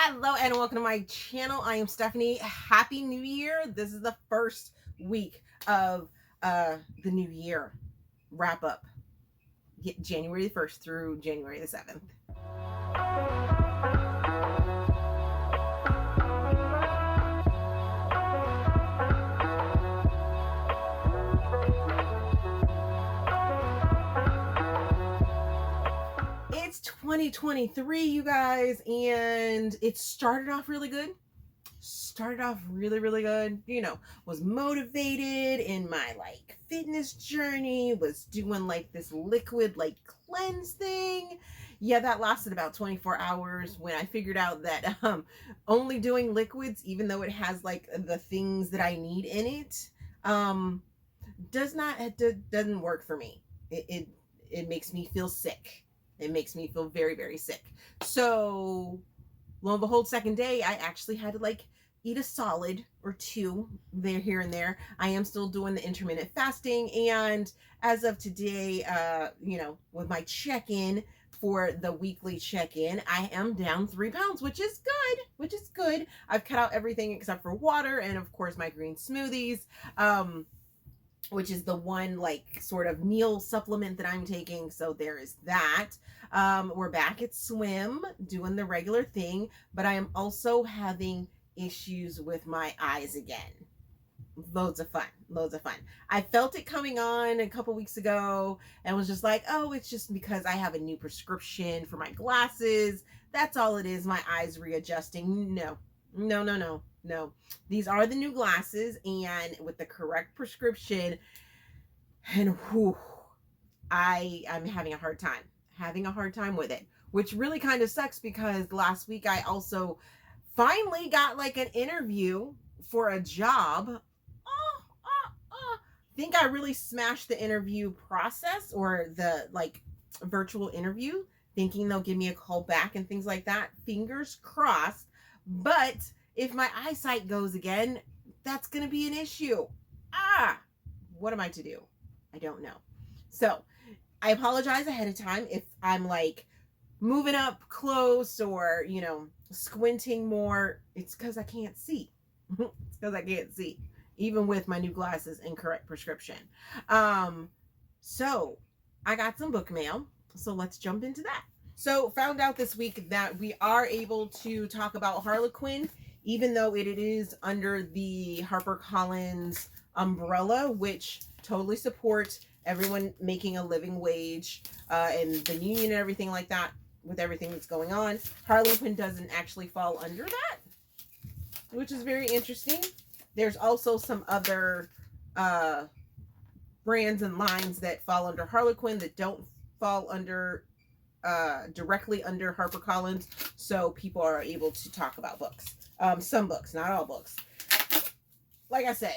Hello and welcome to my channel. I am Stephanie. Happy New Year. This is the first week of the new year wrap up. January the 1st through January the 7th. It's 2023, you guys, and it started off really good. Really good. You know, was motivated in my fitness journey, was doing this liquid cleanse thing. Yeah, that lasted about 24 hours when I figured out that only doing liquids, even though it has the things that I need in it, doesn't work for me. It makes me feel sick. It makes me feel very, very sick. So lo and behold, second day, I actually had to eat a solid or two there, here and there. I am still doing the intermittent fasting. And as of today, with my check-in for the weekly check-in, I am down 3 pounds, which is good. I've cut out everything except for water and of course my green smoothies. Which is the one sort of Neal supplement that I'm taking. So there is that. We're back at swim, doing the regular thing, but I am also having issues with my eyes again. Loads of fun. I felt it coming on a couple weeks ago and was just like, oh, it's just because I have a new prescription for my glasses. That's all it is. My eyes readjusting. No. These are the new glasses, and with the correct prescription, and I'm having a hard time with it, which really kind of sucks because last week I also finally got an interview for a job. Think I really smashed the interview process, or the virtual interview, thinking they'll give me a call back and things like that. Fingers crossed. But if my eyesight goes again, that's going to be an issue. What am I to do? I don't know. So I apologize ahead of time if I'm moving up close or, squinting more. It's because I can't see. Even with my new glasses and correct prescription. So I got some book mail. So let's jump into that. So found out this week that we are able to talk about Harlequin, even though it is under the HarperCollins umbrella, which totally supports everyone making a living wage and the union and everything like that with everything that's going on. Harlequin doesn't actually fall under that, which is very interesting. There's also some other brands and lines that fall under Harlequin that don't fall under directly under HarperCollins, so people are able to talk about books. Some books, not all books. Like I said,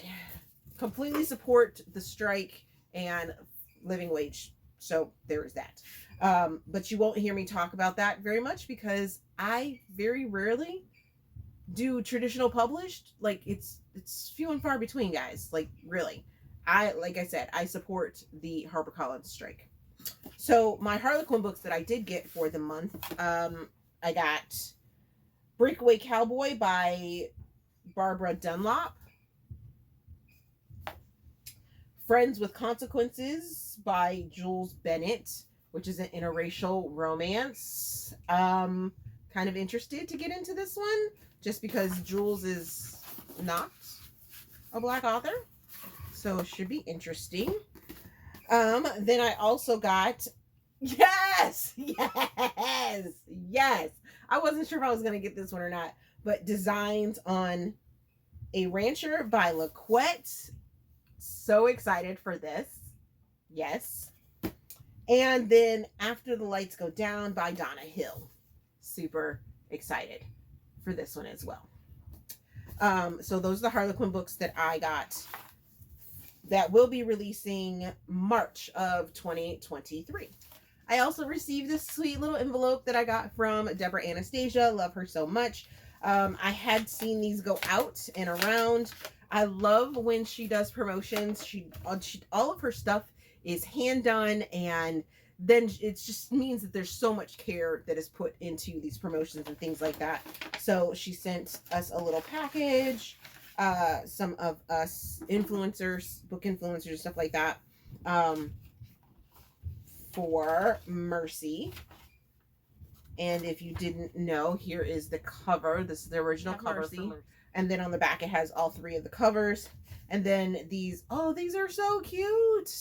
completely support the strike and living wage. So there is that. But you won't hear me talk about that very much because I very rarely do traditional published. It's few and far between, guys. Really. Like I said, I support the HarperCollins strike. So my Harlequin books that I did get for the month, I got Breakaway Cowboy by Barbara Dunlop, Friends with Consequences by Jules Bennett, which is an interracial romance. Kind of interested to get into this one just because Jules is not a Black author, so it should be interesting. Then I also got, yes, I wasn't sure if I was going to get this one or not, but Designs on a Rancher by LaQuette. So excited for this. Yes. And then After the Lights Go Down by Donna Hill. Super excited for this one as well. So those are the Harlequin books that I got that will be releasing March of 2023. I also received this sweet little envelope that I got from Deborah Anastasia. Love her so much. I had seen these go out and around. I love when she does promotions. She all of her stuff is hand done, and then it just means that there's so much care that is put into these promotions and things like that. So she sent us a little package, some of us influencers, book influencers, stuff like that, for Mercy. And if you didn't know, here is the cover. This is the original cover. And then on the back, it has all 3 of the covers. And then these, oh, these are so cute.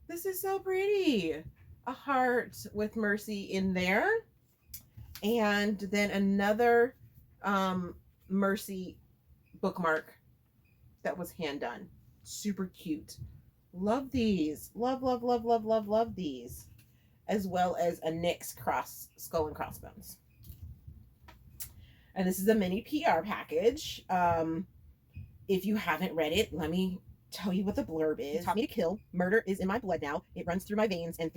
This is so pretty. A heart with Mercy in there. And then another Mercy bookmark that was hand done. Super cute. Love these. Love, love, love, love, love, love these. As well as a Nyx skull and crossbones. And this is a mini PR package. If you haven't read it, let me tell you what the blurb is. Taught me to kill. Murder is in my blood now. It runs through my veins and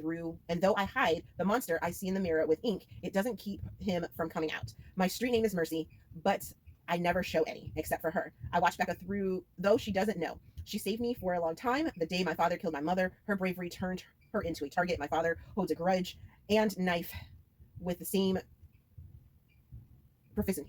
though I hide the monster I see in the mirror with ink, it doesn't keep him from coming out. My street name is Mercy, but I never show any, except for her. I watch Becca through, though she doesn't know. She saved me for a long time. The day my father killed my mother, her bravery turned her into a target. My father holds a grudge and knife with the same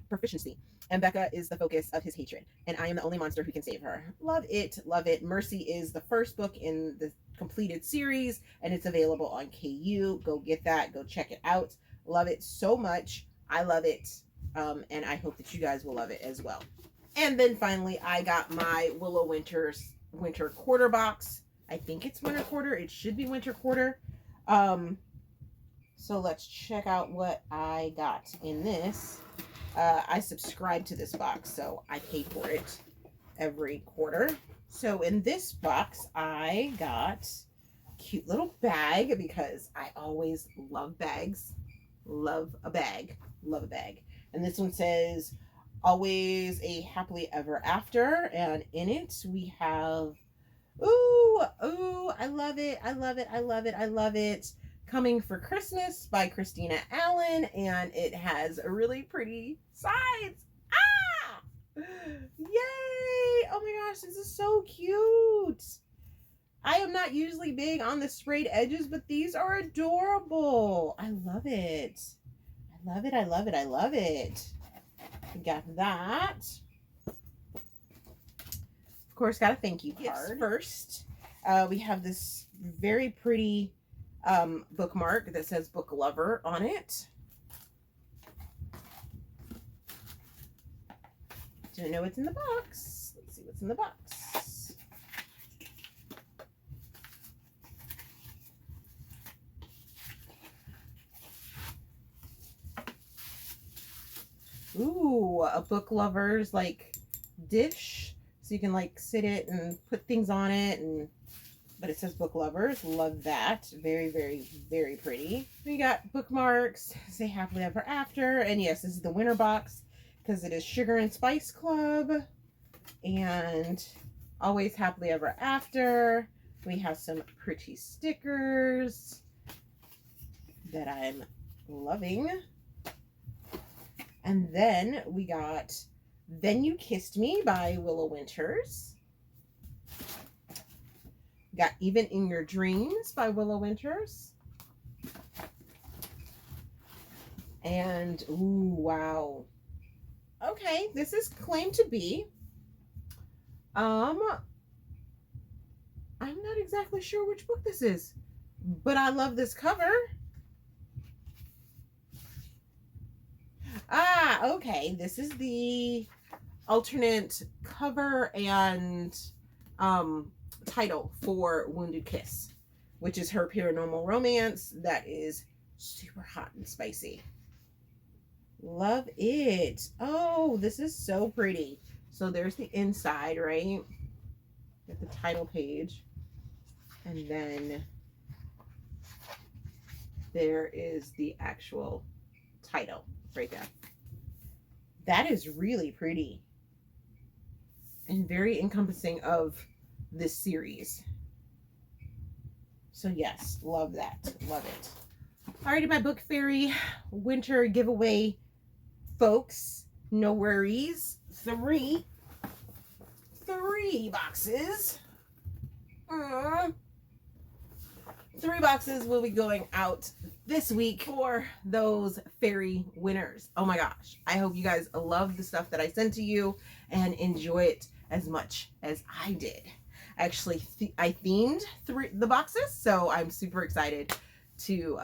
proficiency. And Becca is the focus of his hatred. And I am the only monster who can save her. Love it. Love it. Mercy is the first book in the completed series. And it's available on KU. Go get that. Go check it out. Love it so much. I love it. And I hope that you guys will love it as well. And then finally, I got my Willow winter quarter box. I think it's winter quarter. It should be winter quarter. So let's check out what I got in this. I subscribe to this box, so I pay for it every quarter. So in this box, I got a cute little bag because I always love bags. Love a bag. Love a bag. And this one says, always a happily ever after. And in it, we have, ooh, I love it. I love it. I love it. I love it. Coming for Christmas by Christina Allen, and it has a really pretty sides. Ah! Yay! Oh my gosh, this is so cute. I am not usually big on the sprayed edges, but these are adorable. I love it. I love it. I love it. I love it. We got that. Of course, got a thank you card. First, we have this very pretty bookmark that says book lover on it. Don't know what's in the box. Let's see what's in the box. Ooh, a book lover's like dish, so you can like sit it and put things on it, and but it says book lovers. Love that. Very, very, very pretty. We got bookmarks, say happily ever after, and yes, this is the winter box because it is Sugar and Spice Club and always happily ever after. We have some pretty stickers that I'm loving. And then we got Then You Kissed Me by Willow Winters. Got Even in Your Dreams by Willow Winters. And, ooh, wow. Okay, this is claimed to be. I'm not exactly sure which book this is, but I love this cover. Ah, okay. This is the alternate cover and title for Wounded Kiss, which is her paranormal romance that is super hot and spicy. Love it. Oh, this is so pretty. So there's the inside, right? Get the title page. And then there is the actual title right there. That is really pretty and very encompassing of this series. So yes, love that. Love it. Alrighty, my Book Fairy winter giveaway folks. No worries. Three 3 boxes will be going out this week for those fairy winners. Oh my gosh. I hope you guys love the stuff that I sent to you and enjoy it as much as I did. Actually, I themed the boxes, so I'm super excited to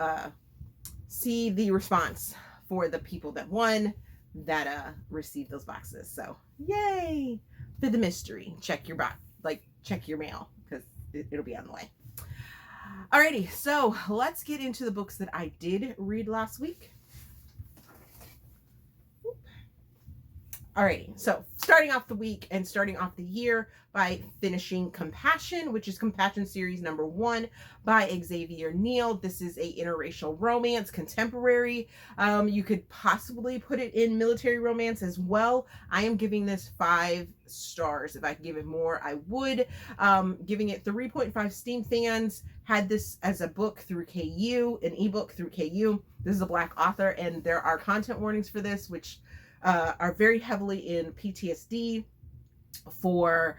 see the response for the people that won, that received those boxes. So yay for the mystery. Check your check your mail, because it'll be on the way. Alrighty, so let's get into the books that I did read last week. Alrighty, so starting off the week and starting off the year by finishing Compassion, which is Compassion series number 1 by Xavier Neal. This is a interracial romance, contemporary. You could possibly put it in military romance as well. I am giving this 5 stars. If I could give it more, I would. Giving it 3.5. Steam fans had this as a book through KU, an ebook through KU. This is a Black author, and there are content warnings for this, which are very heavily in PTSD, for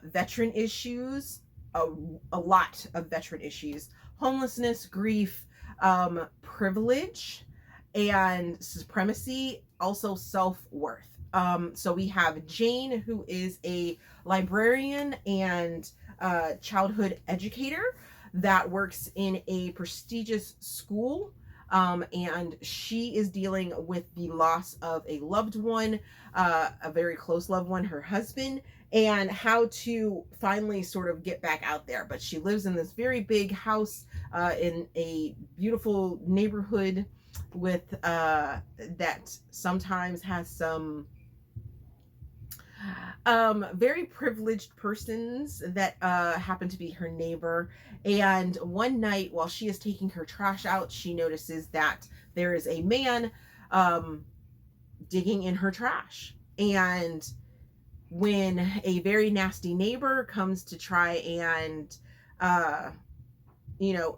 veteran issues, a lot of veteran issues, homelessness, grief, privilege, and supremacy, also self-worth. So we have Jane, who is a librarian and childhood educator that works in a prestigious school. And she is dealing with the loss of a loved one, a very close loved one, her husband, and how to finally sort of get back out there. But she lives in this very big house in a beautiful neighborhood with that sometimes has some very privileged persons that happen to be her neighbor. And one night, while she is taking her trash out, she notices that there is a man digging in her trash. And when a very nasty neighbor comes to try and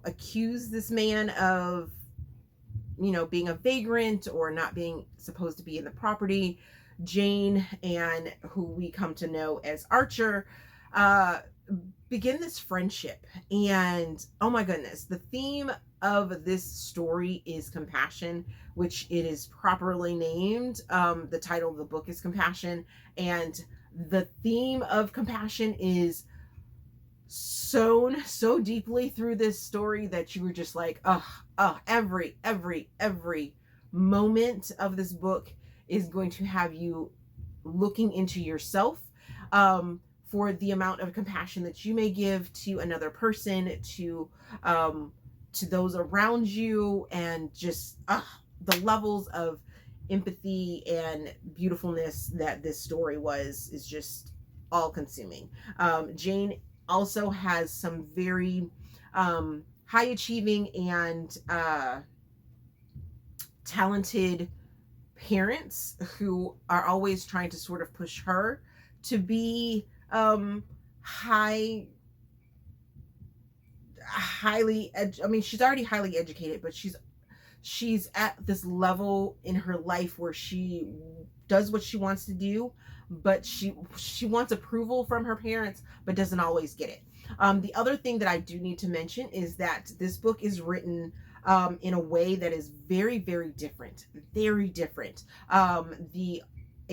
accuse this man of being a vagrant or not being supposed to be in the property, Jane and who we come to know as Archer begin this friendship. And oh my goodness, the theme of this story is compassion, which it is properly named. The title of the book is Compassion, and the theme of compassion is sewn so deeply through this story that you were just like, every moment of this book is going to have you looking into yourself, for the amount of compassion that you may give to another person, to those around you, and just the levels of empathy and beautifulness that this story is just all consuming. Jane also has some very high achieving and talented parents who are always trying to sort of push her to be highly she's already highly educated, but she's at this level in her life where she does what she wants to do, but she wants approval from her parents, but doesn't always get it. The other thing that I do need to mention is that this book is written in a way that is very, very different. Very different. The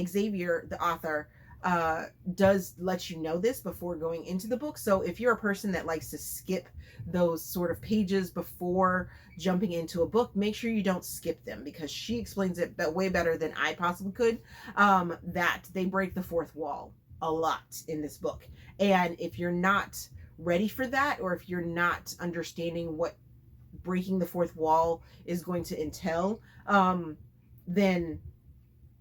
Xavier, the author, does let you know this before going into the book. So if you're a person that likes to skip those sort of pages before jumping into a book, make sure you don't skip them, because she explains it way better than I possibly could, that they break the fourth wall a lot in this book. And if you're not ready for that, or if you're not understanding what breaking the fourth wall is going to entail, then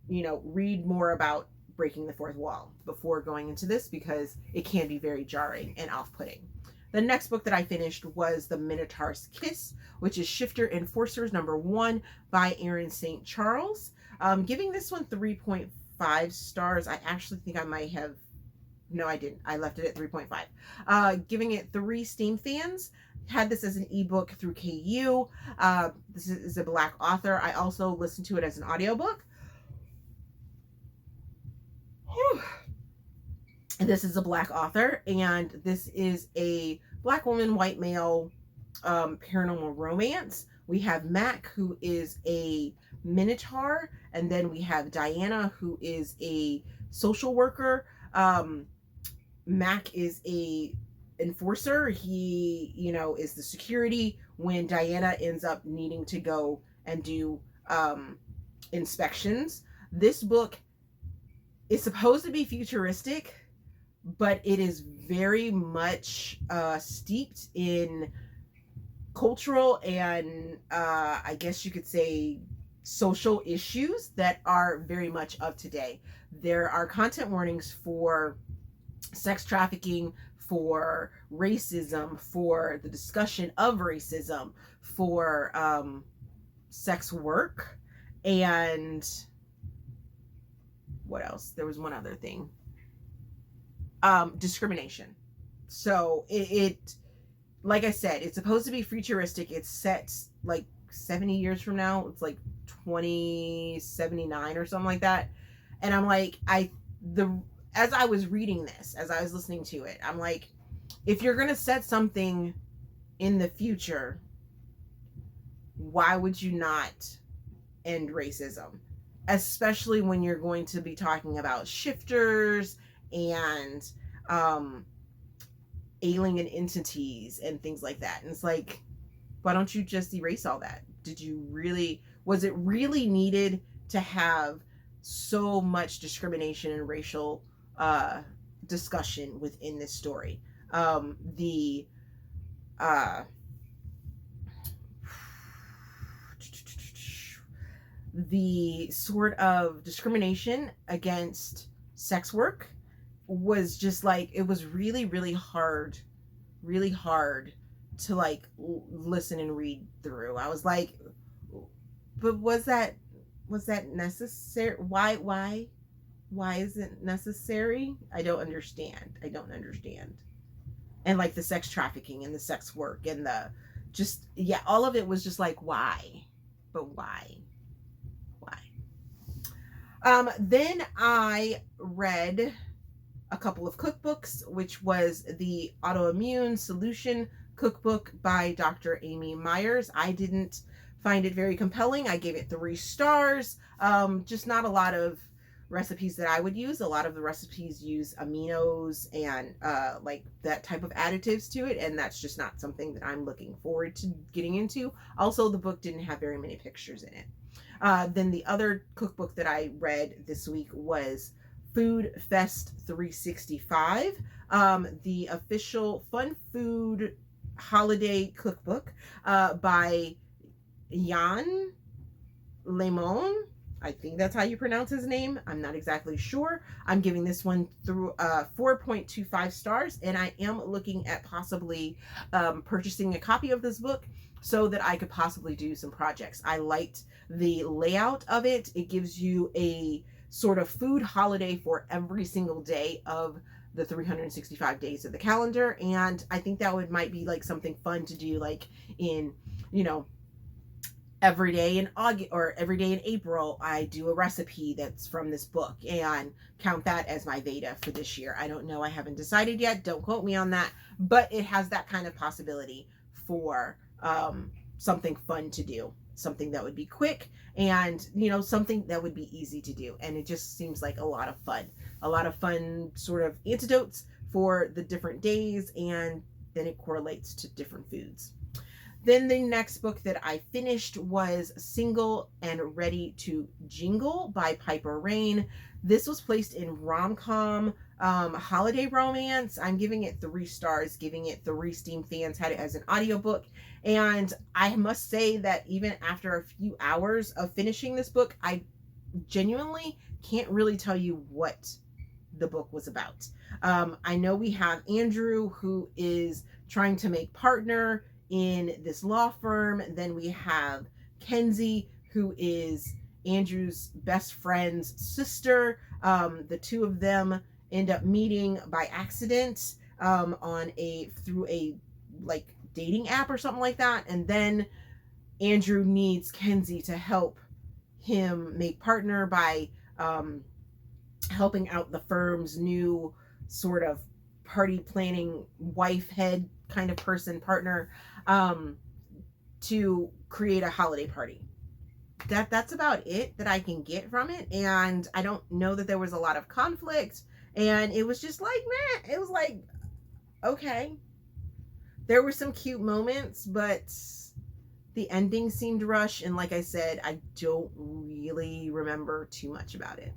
read more about breaking the fourth wall before going into this, because it can be very jarring and off-putting. The next book that I finished was The Minotaur's Kiss, which is Shifter Enforcers number 1 by Erin St. Charles. Giving this one 3.5 stars. I actually think I might have, no, I didn't. I left it at 3.5. Giving it 3 Steam fans. Had this as an ebook through KU. This is a Black author. I also listened to it as an audiobook. Whew. And this is a Black author, and this is a Black woman, white male paranormal romance. We have Mac, who is a Minotaur, and then we have Diana, who is a social worker. Mac is a enforcer. He, is the security when Diana ends up needing to go and do inspections. This book is supposed to be futuristic, but it is very much steeped in cultural and I guess you could say social issues that are very much of today. There are content warnings for sex trafficking, for racism, for the discussion of racism, for sex work, and what else? There was one other thing. Discrimination. So it like I said, it's supposed to be futuristic. It's set like 70 years from now. It's like 2079 or something like that. And I'm like, as I was reading this, as I was listening to it, I'm like, if you're going to set something in the future, why would you not end racism? Especially when you're going to be talking about shifters and alien entities and things like that. And it's like, why don't you just erase all that? Was it really needed to have so much discrimination and racial discussion within this story? The sort of discrimination against sex work was just like, it was really, really hard to like listen and read through. I was like, but was that necessary? Why is it necessary? I don't understand. And like the sex trafficking and the sex work and all of it was just like, why? But why? Then I read a couple of cookbooks, which was the Autoimmune Solution Cookbook by Dr. Amy Myers. I didn't find it very compelling. I gave it 3 stars. Just not a lot of recipes that I would use. A lot of the recipes use aminos and like that type of additives to it, and that's just not something that I'm looking forward to getting into. Also, the book didn't have very many pictures in it. Then the other cookbook that I read this week was Food Fest 365, the official fun food holiday cookbook by Yvan Lemoine. I think that's how you pronounce his name. I'm not exactly sure. I'm giving this one through 4.25 stars, and I am looking at possibly purchasing a copy of this book so that I could possibly do some projects. I liked the layout of it. It gives you a sort of food holiday for every single day of the 365 days of the calendar, and I think that might be like something fun to do, like in, every day in August or every day in April, I do a recipe that's from this book and count that as my Veda for this year. I don't know. I haven't decided yet. Don't quote me on that, but it has that kind of possibility for something fun to do, something that would be quick and, something that would be easy to do. And it just seems like a lot of fun sort of antidotes for the different days. And then it correlates to different foods. Then the next book that I finished was Single and Ready to Jingle by Piper Rayne. This was placed in rom-com, holiday romance. I'm giving it 3 stars, giving it 3 Steam fans had it as an audiobook. And I must say that even after a few hours of finishing this book, I genuinely can't really tell you what the book was about. I know we have Andrew, who is trying to make partner in this law firm. Then we have Kenzie, who is Andrew's best friend's sister. The two of them end up meeting by accident through a like dating app or something like that. And then Andrew needs Kenzie to help him make partner by helping out the firm's new sort of party planning wife head kind of person partner. And to create a holiday party. That's about it that I can get from it. And I don't know that there was a lot of conflict. And it was just like, man, it was like, okay. There were some cute moments, but the ending seemed rushed. And like I said, I don't really remember too much about it.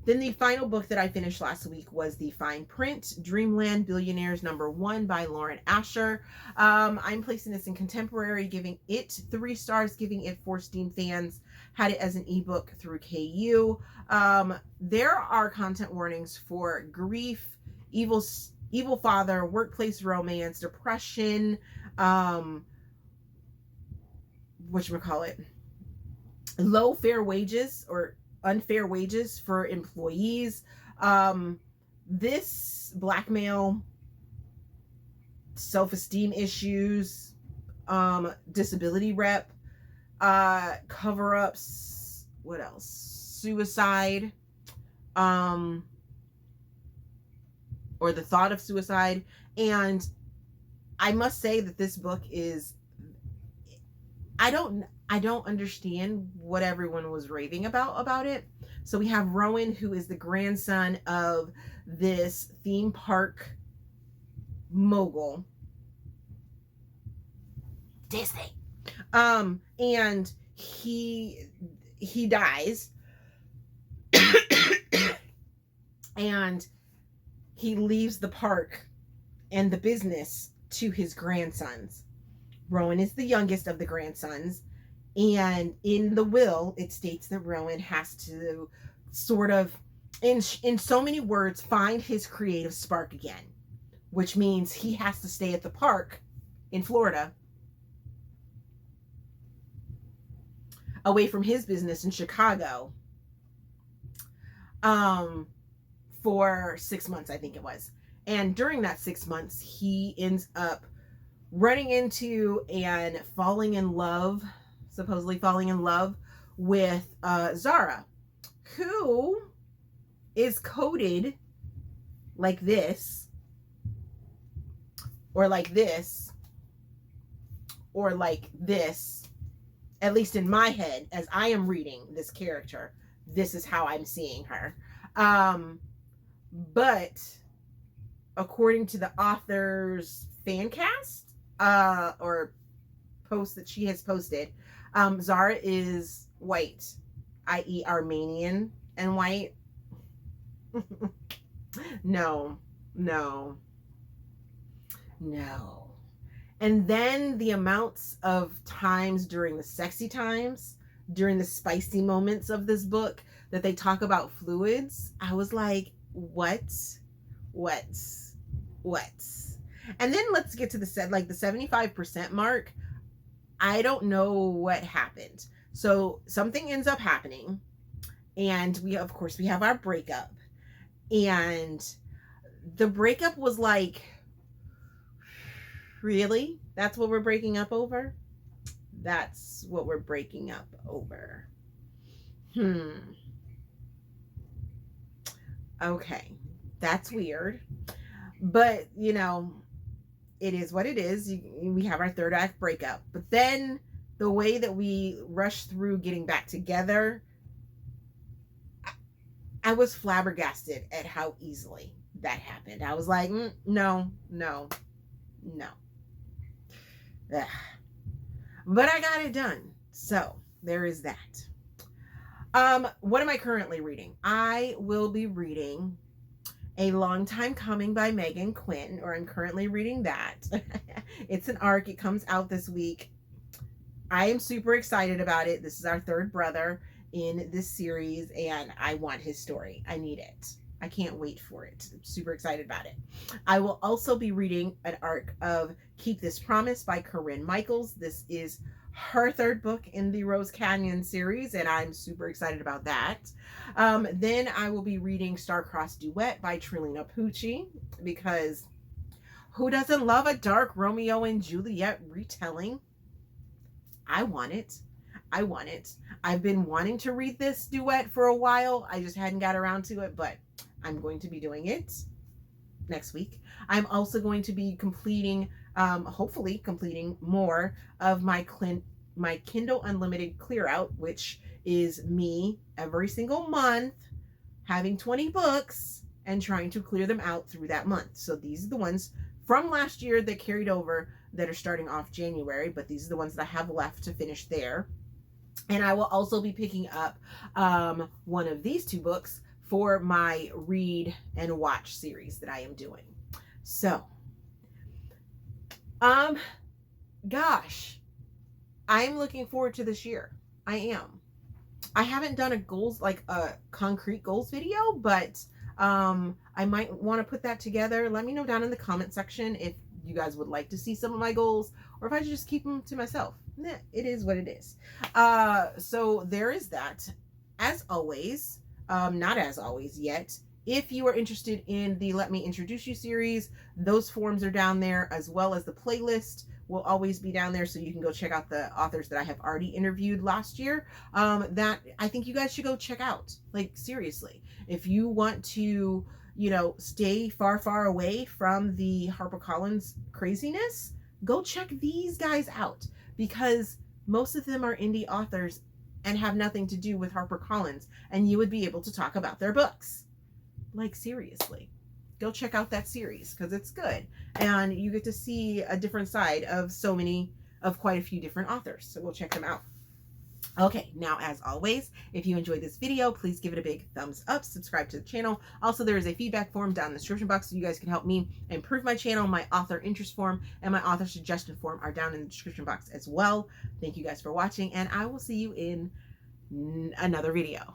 Then the final book that I finished last week was The Fine Print, Dreamland Billionaires #1 by Lauren Asher. I'm placing this in contemporary, giving it 3 stars, giving it 4 Steam fans. Had it as an ebook through KU. There are content warnings for grief, evil father, workplace romance, depression, whatchamacallit, low fair wages or unfair wages for employees, this blackmail, self-esteem issues, disability rep, cover-ups, what else, suicide, or the thought of suicide. And I must say that this book is, I don't understand what everyone was raving about it. So we have Rowan, who is the grandson of this theme park mogul, Disney. And he dies and he leaves the park and the business to his grandsons. Rowan is the youngest of the grandsons. And in the will, it states that Rowan has to sort of, in so many words, find his creative spark again, which means he has to stay at the park in Florida, away from his business in Chicago, for 6 months, I think it was. And during that 6 months, he ends up running into and supposedly falling in love with Zara, who is coded like this, or like this, or like this, at least in my head, as I am reading this character. This is how I'm seeing her. But according to the author's fan cast, or post that she has posted, Zara is white, i.e. Armenian and white. No. And then the amounts of times during the sexy times, during the spicy moments of this book that they talk about fluids, I was like, what? And then let's get to the 75% mark. I don't know what happened. So something ends up happening, and we have our breakup, and the breakup was like, really? That's what we're breaking up over? That's what we're breaking up over. Okay. That's weird. But, it is what it is. We have our third act breakup. But then the way that we rush through getting back together, I was flabbergasted at how easily that happened. I was like, no. Ugh. But I got it done. So there is that. What am I currently reading? I will be reading A Long Time Coming by Meghan Quinn, or I'm currently reading that. It's an arc. It comes out this week. I am super excited about it. This is our third brother in this series, and I want his story. I need it. I can't wait for it. I'm super excited about it. I will also be reading an arc of Keep This Promise by Corinne Michaels. This is her third book in the Rose Canyon series, and I'm super excited about that. Then I will be reading Star-Crossed Duet by Trilina Pucci, because who doesn't love a dark Romeo and Juliet retelling? I want it. I've been wanting to read this duet for a while. I just hadn't got around to it, but I'm going to be doing it next week. I'm also going to be completing hopefully completing more of my Kindle Unlimited Clearout, which is me every single month having 20 books and trying to clear them out through that month. So these are the ones from last year that carried over that are starting off January, but these are the ones that I have left to finish there. And I will also be picking up one of these two books for my read and watch series that I am doing. So, gosh, I'm looking forward to this year. I am. I haven't done a concrete goals video, but I might want to put that together. Let me know down in the comment section if you guys would like to see some of my goals, or if I should just keep them to myself. It is what it is. So there is that. As always, not as always yet, if you are interested in the Let Me Introduce You series, those forms are down there, as well as the playlist will always be down there, so you can go check out the authors that I have already interviewed last year, that I think you guys should go check out. Like, seriously, if you want to, stay far, far away from the HarperCollins craziness, go check these guys out, because most of them are indie authors and have nothing to do with HarperCollins, and you would be able to talk about their books. Like, seriously, go check out that series, because it's good, and you get to see a different side of quite a few different authors. So we'll check them out. Okay, now as always, if you enjoyed this video, please give it a big thumbs up, subscribe to the channel. Also, there is a feedback form down in the description box so you guys can help me improve my channel. My author interest form and my author suggestion form are down in the description box as well. Thank you guys for watching, and I will see you in another video.